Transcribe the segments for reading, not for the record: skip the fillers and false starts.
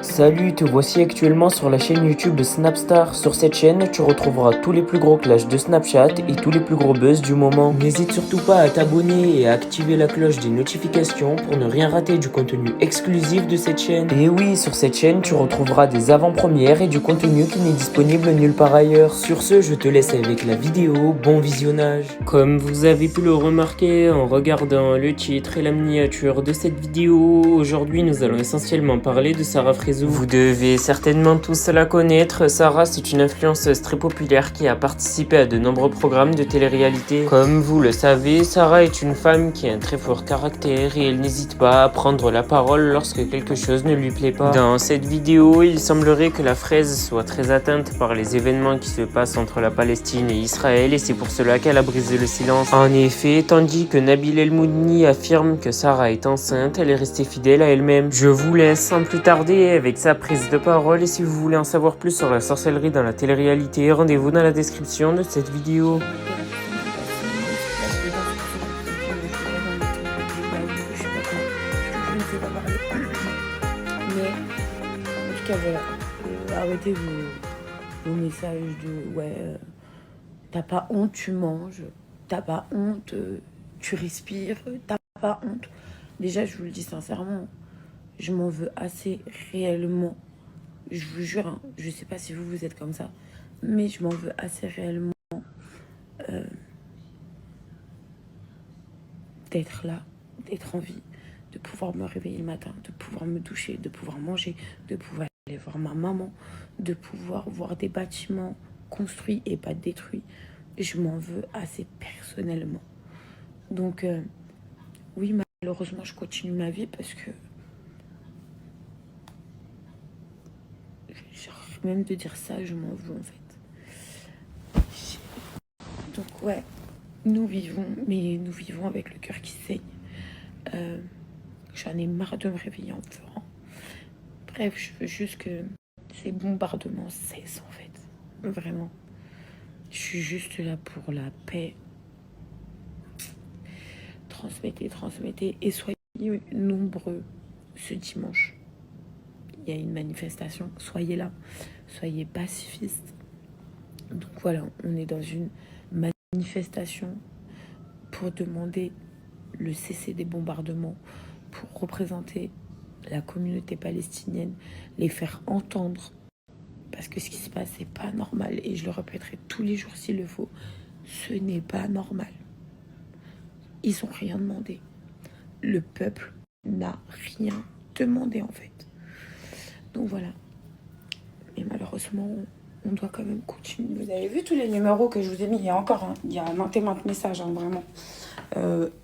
Salut, te voici actuellement sur la chaîne YouTube de Snapstar. Sur cette chaîne, tu retrouveras tous les plus gros clashs de Snapchat et tous les plus gros buzz du moment. N'hésite surtout pas à t'abonner et à activer la cloche des notifications pour ne rien rater du contenu exclusif de cette chaîne. Et oui, sur cette chaîne, tu retrouveras des avant-premières et du contenu qui n'est disponible nulle part ailleurs. Sur ce, je te laisse avec la vidéo, bon visionnage. Comme vous avez pu le remarquer en regardant le titre et la miniature de cette vidéo, aujourd'hui nous allons essentiellement parler de Sarah Frézou. Vous devez certainement tous la connaître. Sarah, c'est une influenceuse très populaire qui a participé à de nombreux programmes de télé-réalité. Comme vous le savez, Sarah est une femme qui a un très fort caractère et elle n'hésite pas à prendre la parole lorsque quelque chose ne lui plaît pas. Dans cette vidéo, il semblerait que la fraise soit très atteinte par les événements qui se passent entre la Palestine et Israël et c'est pour cela qu'elle a brisé le silence. En effet, tandis que Nabil El Moudni affirme que Sarah est enceinte, elle est restée fidèle à elle-même. Je vous laisse sans plus tarder avec sa prise de parole et si vous voulez en savoir plus sur la sorcellerie dans la télé-réalité, rendez-vous dans la description de cette vidéo. Mais en tout cas voilà, arrêtez vos messages de ouais, t'as pas honte, tu manges, t'as pas honte, tu respires, t'as pas honte. Déjà je vous le dis sincèrement, je m'en veux assez réellement. Je vous jure, hein, je sais pas si vous êtes comme ça, mais je m'en veux assez réellement d'être là, d'être en vie, de pouvoir me réveiller le matin, de pouvoir me doucher, de pouvoir manger, de pouvoir aller voir ma maman, de pouvoir voir des bâtiments construits et pas détruits. Je m'en veux assez personnellement. Donc, oui, malheureusement, je continue ma vie parce que même de dire ça, je m'en veux en fait. Donc ouais, nous vivons avec le cœur qui saigne. J'en ai marre de me réveiller en pleurant. Bref, je veux juste que ces bombardements cessent en fait. Vraiment. Je suis juste là pour la paix. Transmettez et soyez nombreux ce dimanche. Il y a une manifestation, soyez là, soyez pacifistes. Donc voilà, on est dans une manifestation pour demander le cessez des bombardements, pour représenter la communauté palestinienne, les faire entendre, parce que ce qui se passe, c'est pas normal, et je le répéterai tous les jours s'il le faut, ce n'est pas normal. Ils n'ont rien demandé. Le peuple n'a rien demandé en fait. Donc voilà. Mais malheureusement, on doit quand même continuer. Vous avez vu tous les numéros que je vous ai mis? Il y a encore, hein, il y a maintes et maintes messages, hein, vraiment.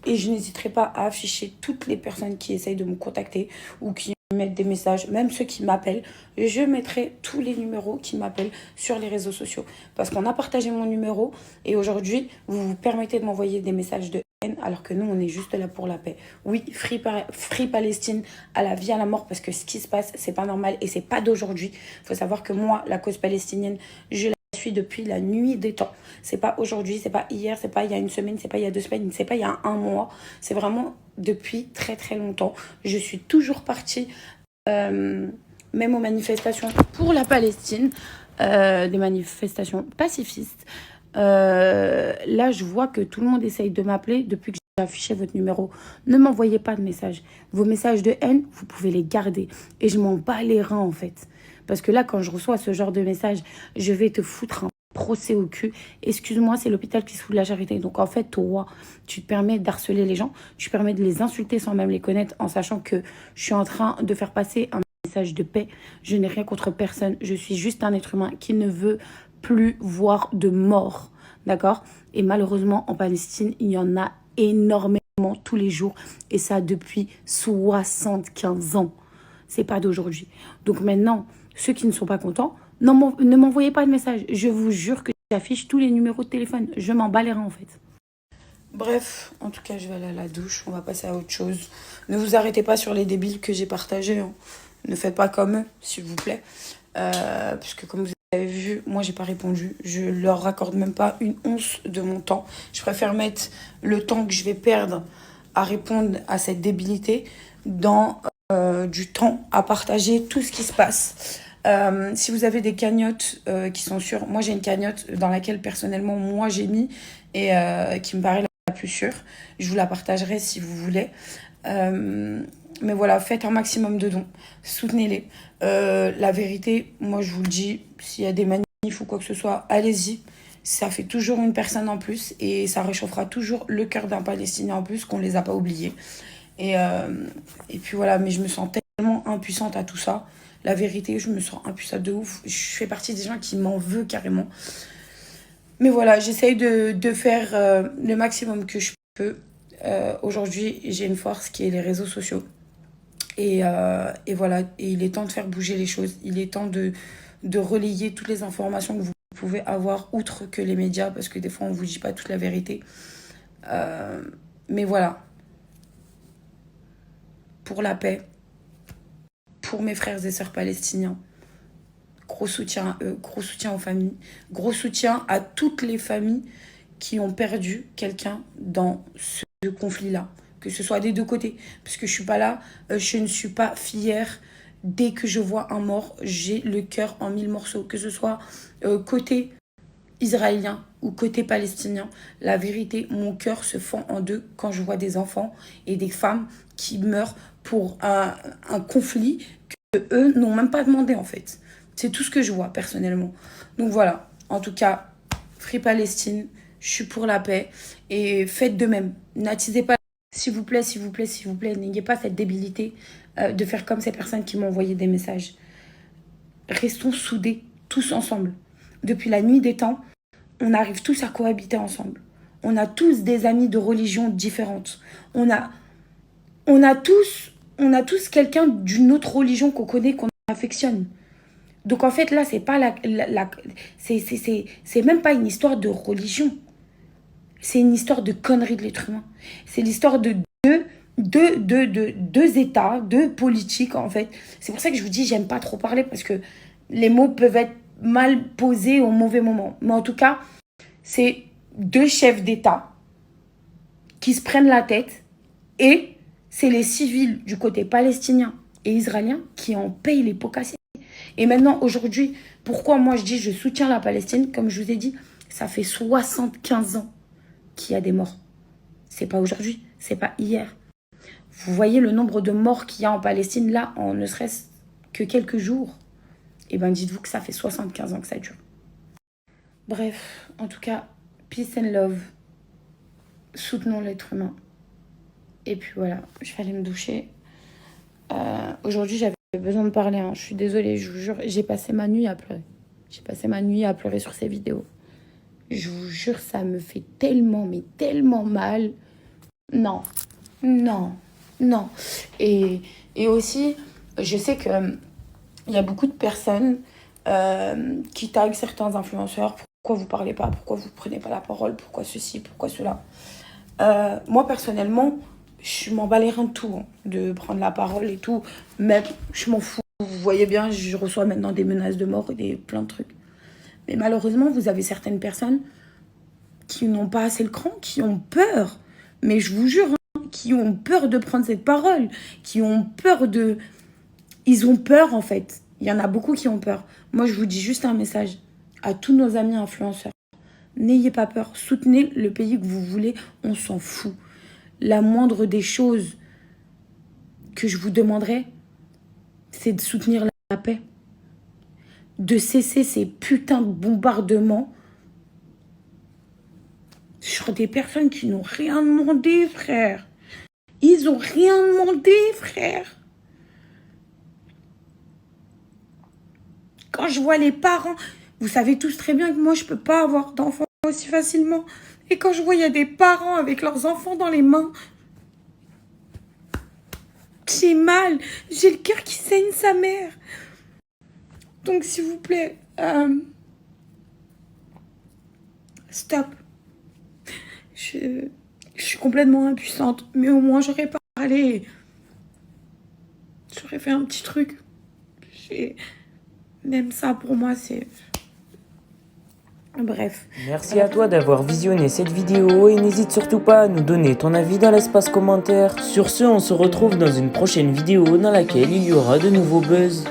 Et je n'hésiterai pas à afficher toutes les personnes qui essayent de me contacter ou qui mettent des messages, même ceux qui m'appellent. Je mettrai tous les numéros qui m'appellent sur les réseaux sociaux. Parce qu'on a partagé mon numéro et aujourd'hui, vous vous permettez de m'envoyer des messages de haine alors que nous, on est juste là pour la paix. Oui, free Palestine, à la vie, à la mort, parce que ce qui se passe, c'est pas normal et c'est pas d'aujourd'hui. Il faut savoir que moi, la cause palestinienne, je la suis depuis la nuit des temps. C'est pas aujourd'hui, c'est pas hier, c'est pas il y a une semaine, c'est pas il y a 2 semaines, c'est pas il y a 1 mois. C'est vraiment depuis très très longtemps. Je suis toujours partie, même aux manifestations pour la Palestine, des manifestations pacifistes. Là, je vois que tout le monde essaye de m'appeler depuis que j'ai affiché votre numéro. Ne m'envoyez pas de messages. Vos messages de haine, vous pouvez les garder. Et je m'en bats les reins, en fait. Parce que là, quand je reçois ce genre de message, je vais te foutre un procès au cul. Excuse-moi, c'est l'hôpital qui se fout de la charité. Donc, en fait, toi, tu te permets d'harceler les gens. Tu te permets de les insulter sans même les connaître en sachant que je suis en train de faire passer un message de paix. Je n'ai rien contre personne. Je suis juste un être humain qui ne veut plus voir de mort. D'accord? Et malheureusement, en Palestine, il y en a énormément tous les jours. Et ça depuis 75 ans. C'est pas d'aujourd'hui. Donc maintenant, ceux qui ne sont pas contents, ne m'envoyez pas de message. Je vous jure que j'affiche tous les numéros de téléphone. Je m'en bats les reins en fait. Bref, en tout cas, je vais aller à la douche. On va passer à autre chose. Ne vous arrêtez pas sur les débiles que j'ai partagés. Hein. Ne faites pas comme eux, s'il vous plaît. Puisque comme vous avez vu, moi, j'ai pas répondu. Je leur raccorde même pas une once de mon temps. Je préfère mettre le temps que je vais perdre à répondre à cette débilité dans du temps à partager tout ce qui se passe. Si vous avez des cagnottes qui sont sûres, moi j'ai une cagnotte dans laquelle personnellement moi j'ai mis et qui me paraît la plus sûre. Je vous la partagerai si vous voulez. Mais voilà, faites un maximum de dons, soutenez-les. La vérité, moi je vous le dis, s'il y a des manifs ou quoi que ce soit, allez-y. Ça fait toujours une personne en plus et ça réchauffera toujours le cœur d'un Palestinien en plus qu'on ne les a pas oubliés. Et puis voilà, mais je me sens tellement impuissante à tout ça. La vérité, je me sens impuissante de ouf. Je fais partie des gens qui m'en veulent carrément. Mais voilà, j'essaye de faire le maximum que je peux. Aujourd'hui, j'ai une force qui est les réseaux sociaux. Et voilà, et il est temps de faire bouger les choses. Il est temps de relayer toutes les informations que vous pouvez avoir, outre que les médias, parce que des fois, on ne vous dit pas toute la vérité. Mais voilà, pour la paix, pour mes frères et sœurs palestiniens, gros soutien à eux, gros soutien aux familles, gros soutien à toutes les familles qui ont perdu quelqu'un dans ce conflit-là, que ce soit des deux côtés, parce que je suis pas là, je ne suis pas fière. Dès que je vois un mort, j'ai le cœur en 1000 morceaux, que ce soit côté israélien ou côté palestinien. La vérité, mon cœur se fend en deux quand je vois des enfants et des femmes qui meurent pour un conflit que eux n'ont même pas demandé en fait. C'est tout ce que je vois personnellement. Donc voilà, en tout cas, Free Palestine, je suis pour la paix et faites de même. N'attisez pas, s'il vous plaît, s'il vous plaît, s'il vous plaît, n'ayez pas cette débilité de faire comme ces personnes qui m'ont envoyé des messages. Restons soudés, tous ensemble. Depuis la nuit des temps, on arrive tous à cohabiter ensemble. On a tous des amis de religions différentes. On a tous quelqu'un d'une autre religion qu'on connaît, qu'on affectionne. Donc en fait, là, c'est pas c'est même pas une histoire de religion. C'est une histoire de conneries de l'être humain. C'est l'histoire de deux États, deux politiques, en fait. C'est pour ça que je vous dis, j'aime pas trop parler, parce que les mots peuvent être mal posés au mauvais moment. Mais en tout cas, c'est deux chefs d'État qui se prennent la tête et c'est les civils du côté palestinien et israélien qui en payent les pots cassés. Et maintenant, aujourd'hui, pourquoi moi je dis je soutiens la Palestine? Comme je vous ai dit, ça fait 75 ans qu'il y a des morts. C'est pas aujourd'hui, c'est pas hier. Vous voyez le nombre de morts qu'il y a en Palestine là, en ne serait-ce que quelques jours. Et bien dites-vous que ça fait 75 ans que ça dure. Bref, en tout cas, peace and love. Soutenons l'être humain. Et puis voilà, je vais aller me doucher. Aujourd'hui, j'avais besoin de parler. Je suis désolée, je vous jure. J'ai passé ma nuit à pleurer. J'ai passé ma nuit à pleurer sur ces vidéos. Je vous jure, ça me fait tellement, mais tellement mal. Non, non, non. Et aussi, je sais que il y a beaucoup de personnes qui taguent certains influenceurs. Pourquoi vous parlez pas? Pourquoi vous prenez pas la parole? Pourquoi ceci? Pourquoi cela? Moi, personnellement, je m'en bats les reins de tout, de prendre la parole et tout. Mais je m'en fous. Vous voyez bien, je reçois maintenant des menaces de mort et plein de trucs. Mais malheureusement, vous avez certaines personnes qui n'ont pas assez le cran, qui ont peur. Mais je vous jure, qui ont peur de prendre cette parole, qui ont peur de... Ils ont peur, en fait. Il y en a beaucoup qui ont peur. Moi, je vous dis juste un message à tous nos amis influenceurs. N'ayez pas peur. Soutenez le pays que vous voulez. On s'en fout. La moindre des choses que je vous demanderai, c'est de soutenir la paix. De cesser ces putains de bombardements sur des personnes qui n'ont rien demandé, frère. Ils n'ont rien demandé, frère. Quand je vois les parents, vous savez tous très bien que moi, je ne peux pas avoir d'enfants aussi facilement. Et quand je vois, il y a des parents avec leurs enfants dans les mains, j'ai mal. J'ai le cœur qui saigne sa mère. Donc, s'il vous plaît, stop. Je suis complètement impuissante, mais au moins, j'aurais parlé. J'aurais fait un petit truc. Même ça, pour moi, c'est... Bref. Merci à toi d'avoir visionné cette vidéo et n'hésite surtout pas à nous donner ton avis dans l'espace commentaire. Sur ce, on se retrouve dans une prochaine vidéo dans laquelle il y aura de nouveaux buzz.